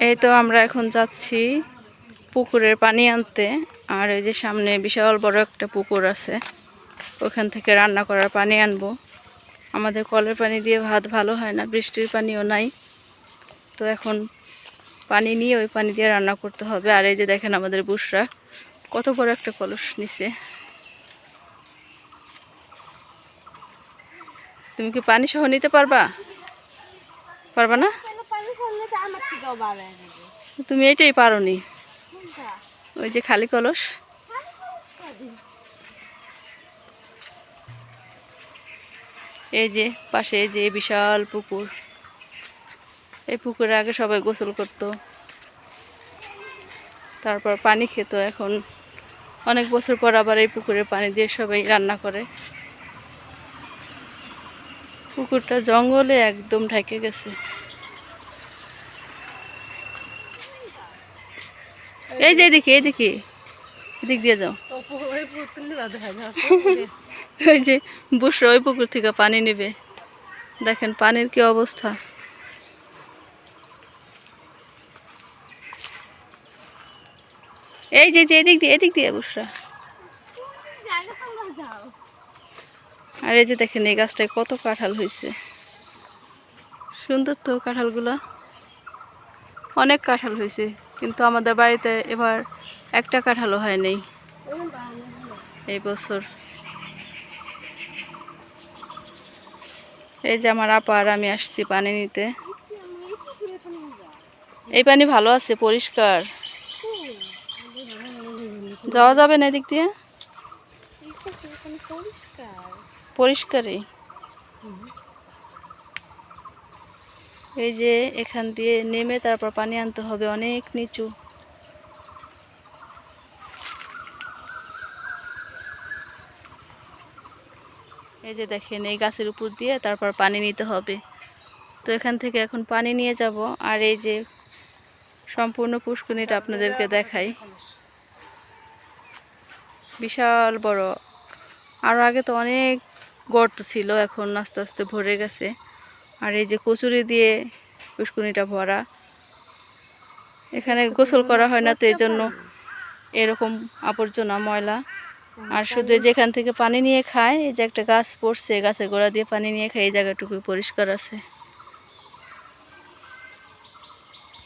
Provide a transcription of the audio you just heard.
এই তো আমরা এখন যাচ্ছি পুকুরের পানি আনতে। আর এই যে সামনে বিশাল বড় একটা পুকুর আছে, ওখান থেকে রান্না করার পানি আনবো। আমাদের কলের পানি দিয়ে ভাত ভালো হয় না, বৃষ্টির পানিও নাই, তো এখন পানি নিয়ে ওই পানি দিয়ে রান্না করতে হবে। আর এই যে দেখেন আমাদের বুশরা কত বড় একটা কলস নিছে। তুমি কি পানি সহ নিতে পারবা? পারবা না? তুমি এইটাই পারোনি, ওই যে খালি কলস। এই যে পাশে এই যে বিশাল পুকুর, এই পুকুরে আগে সবাই গোসল করত, তারপর পানি খেত। এখন অনেক বছর পর আবার এই পুকুরে পানি দিয়ে সবাই রান্না করে। পুকুরটা জঙ্গলে একদম ঢেকে গেছে। এই যে এদিকে এদিকে এদিক দিয়ে যাও। ওই যে বুশরা ওই পুকুর থেকে পানি নেবে, দেখেন পানির কি অবস্থা। এই যে এদিক দিয়ে বুশরা। আর এই যে দেখেন এই গাছটায় কত কাঁঠাল হয়েছে, সুন্দর তো কাঁঠালগুলো, অনেক কাঁঠাল হয়েছে, কিন্তু আমাদের বাড়িতে এবার একটা কাঁঠালও হয় নাই এই বছর। এই যে আমার আপা আর আমি আসছি পানি নিতে। এই পানি ভালো আছে, পরিষ্কার, যাওয়া যাবে না এদিক দিয়ে, পরিষ্কারই। এই যে এখান দিয়ে নেমে তারপর পানি আনতে হবে, অনেক নিচু। এই যে দেখেন এই গাছের উপর দিয়ে তারপর পানি নিতে হবে। তো এখান থেকে এখন পানি নিয়ে যাব। আর এই যে সম্পূর্ণ পুষ্করিণীটা আপনাদেরকে দেখাই, বিশাল বড়। আর আগে তো অনেক গর্ত ছিল, এখন আস্তে আস্তে ভরে গেছে। আর এই যে কচুরি দিয়ে পুষ্করিণীটা ভরা, এখানে গোসল করা হয় না, তো এই জন্য এরকম আবর্জনা ময়লা। আর শুধু যেখান থেকে পানি নিয়ে খায়, এই যে একটা গাছ পড়ছে, গাছের গোড়া দিয়ে পানি নিয়ে খায়, এই জায়গাটুকু পরিষ্কার আছে।